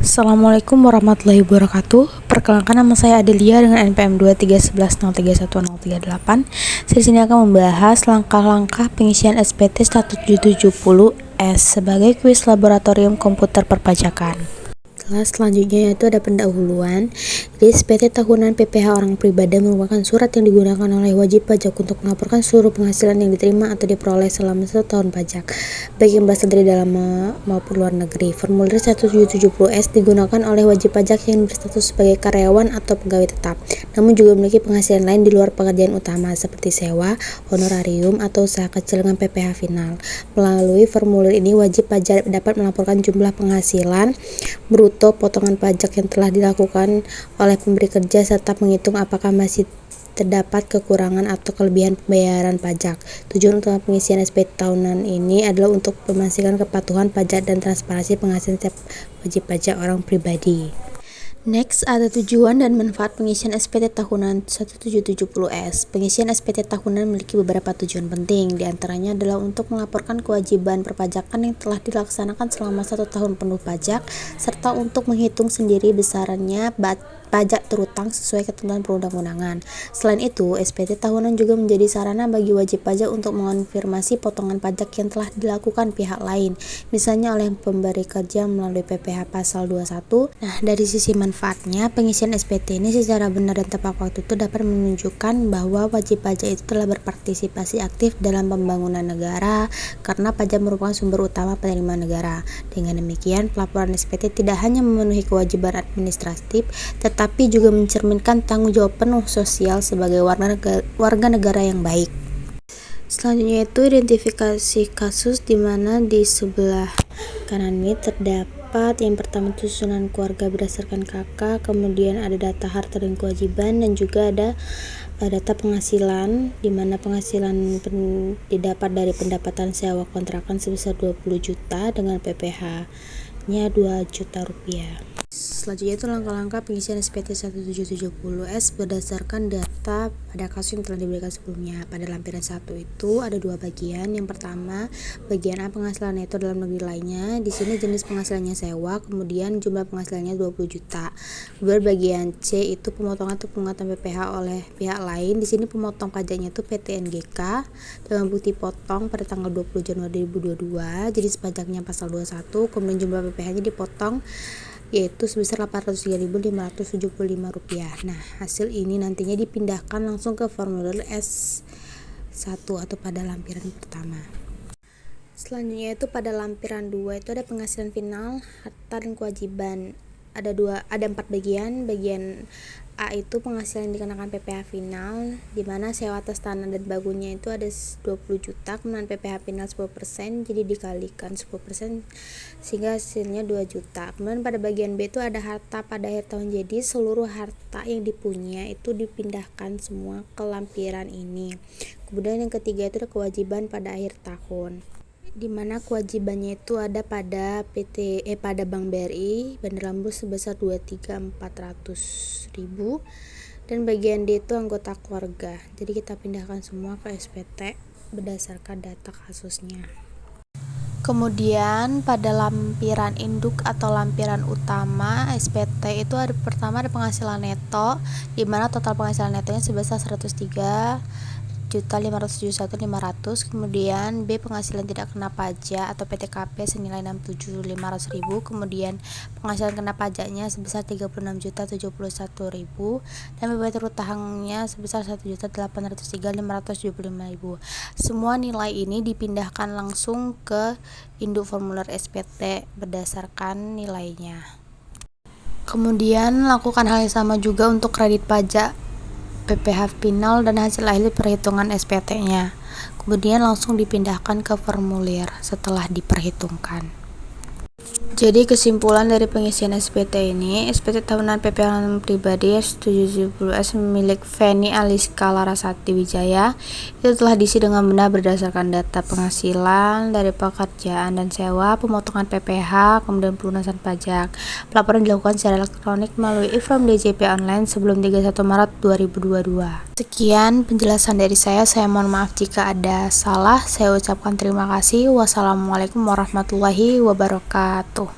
Assalamualaikum warahmatullahi wabarakatuh. Perkenalkan, nama saya Adelia dengan NPM 231103138. Saya di sini akan membahas langkah-langkah pengisian SPT 1770S sebagai kuis laboratorium komputer perpajakan. Kelas selanjutnya yaitu ada pendahuluan. Jadi SPT tahunan PPh orang pribadi merupakan surat yang digunakan oleh wajib pajak untuk melaporkan seluruh penghasilan yang diterima atau diperoleh selama 1 tahun pajak, baik yang berasal dari dalam maupun luar negeri. Formulir 1770S digunakan oleh wajib pajak yang berstatus sebagai karyawan atau pegawai tetap, namun juga memiliki penghasilan lain di luar pekerjaan utama seperti sewa, honorarium, atau usaha kecil dengan PPh final. Melalui formulir ini wajib pajak dapat melaporkan jumlah penghasilan bruto, potongan pajak yang telah dilakukan oleh pemberi kerja, serta menghitung apakah masih terdapat kekurangan atau kelebihan pembayaran pajak. Tujuan utama pengisian SPT tahunan ini adalah untuk memastikan kepatuhan pajak dan transparansi penghasilan setiap wajib pajak orang pribadi. Next, ada tujuan dan manfaat pengisian SPT tahunan 1770S. Pengisian SPT tahunan memiliki beberapa tujuan penting, diantaranya adalah untuk melaporkan kewajiban perpajakan yang telah dilaksanakan selama 1 tahun penuh pajak, serta untuk menghitung sendiri besarannya pajak terutang sesuai ketentuan perundang-undangan. Selain itu, SPT tahunan juga menjadi sarana bagi wajib pajak untuk mengonfirmasi potongan pajak yang telah dilakukan pihak lain, misalnya oleh pemberi kerja melalui PPh pasal 21. Nah, dari sisi manfaatnya, pengisian SPT ini secara benar dan tepat waktu itu dapat menunjukkan bahwa wajib pajak itu telah berpartisipasi aktif dalam pembangunan negara, karena pajak merupakan sumber utama penerimaan negara. Dengan demikian, pelaporan SPT tidak hanya memenuhi kewajiban administratif, tetapi juga mencerminkan tanggung jawab penuh sosial sebagai warga negara yang baik. Selanjutnya itu identifikasi kasus, di mana di sebelah kanan ini terdapat yang pertama susunan keluarga berdasarkan KK, kemudian ada data harta dan kewajiban, dan juga ada data penghasilan, di mana penghasilan didapat dari pendapatan sewa kontrakan sebesar 20 juta dengan PPh-nya 2 juta rupiah. Selanjutnya itu langkah-langkah pengisian SPT 1770S berdasarkan data pada kasus yang telah diberikan sebelumnya. Pada lampiran 1 itu ada 2 bagian. Yang pertama, bagian A penghasilan neto dalam negeri lainnya. Di sini jenis penghasilannya sewa, kemudian jumlah penghasilannya 20 juta. Kemudian bagian C itu pemotongan atau penguatan PPh oleh pihak lain. Di sini pemotong pajaknya itu PT NGK dengan bukti potong pada tanggal 20 Januari 2022. Jenis pajaknya pasal 21, kemudian jumlah PPh-nya dipotong yaitu sebesar Rp803.575. Nah, hasil ini nantinya dipindahkan langsung ke formulir S1 atau pada lampiran pertama. Selanjutnya itu pada lampiran 2 itu ada penghasilan final, harta dan kewajiban. Ada 4 bagian. Bagian A itu penghasilan yang dikenakan PPh final, di mana sewa atas tanah dan bangunnya itu ada 20 juta, kemudian PPh final 10%, jadi dikalikan 10% sehingga hasilnya 2 juta. Kemudian pada bagian B itu ada harta pada akhir tahun, jadi seluruh harta yang dipunya itu dipindahkan semua ke lampiran ini. Kemudian yang ketiga itu ada kewajiban pada akhir tahun, di mana kewajibannya itu ada pada pada Bank BRI Bandar Lampung sebesar 23.400.000, dan bagian D itu anggota keluarga. Jadi kita pindahkan semua ke SPT berdasarkan data kasusnya. Kemudian pada lampiran induk atau lampiran utama SPT itu ada pertama ada penghasilan neto, di mana total penghasilan netonya sebesar 103.571.500. Kemudian B penghasilan tidak kena pajak atau PTKP senilai 67.500.000. Kemudian penghasilan kena pajaknya sebesar 36.071.000, dan beban terutangnya sebesar 1.803.575.000. Semua nilai ini dipindahkan langsung ke induk formulir SPT berdasarkan nilainya. Kemudian lakukan hal yang sama juga untuk kredit pajak, PPh final, dan hasil akhir perhitungan SPT-nya. Kemudian langsung dipindahkan ke formulir setelah diperhitungkan. Jadi kesimpulan dari pengisian SPT ini, SPT tahunan PPh orang pribadi 1770S milik Feni Aliska Larasati Wijaya itu telah diisi dengan benar berdasarkan data penghasilan dari pekerjaan dan sewa, pemotongan PPh, kemudian pelunasan pajak. Pelaporan dilakukan secara elektronik melalui e-form DJP online sebelum 31 Maret 2022. Sekian penjelasan dari saya mohon maaf jika ada salah. Saya ucapkan terima kasih. Wassalamualaikum warahmatullahi wabarakatuh.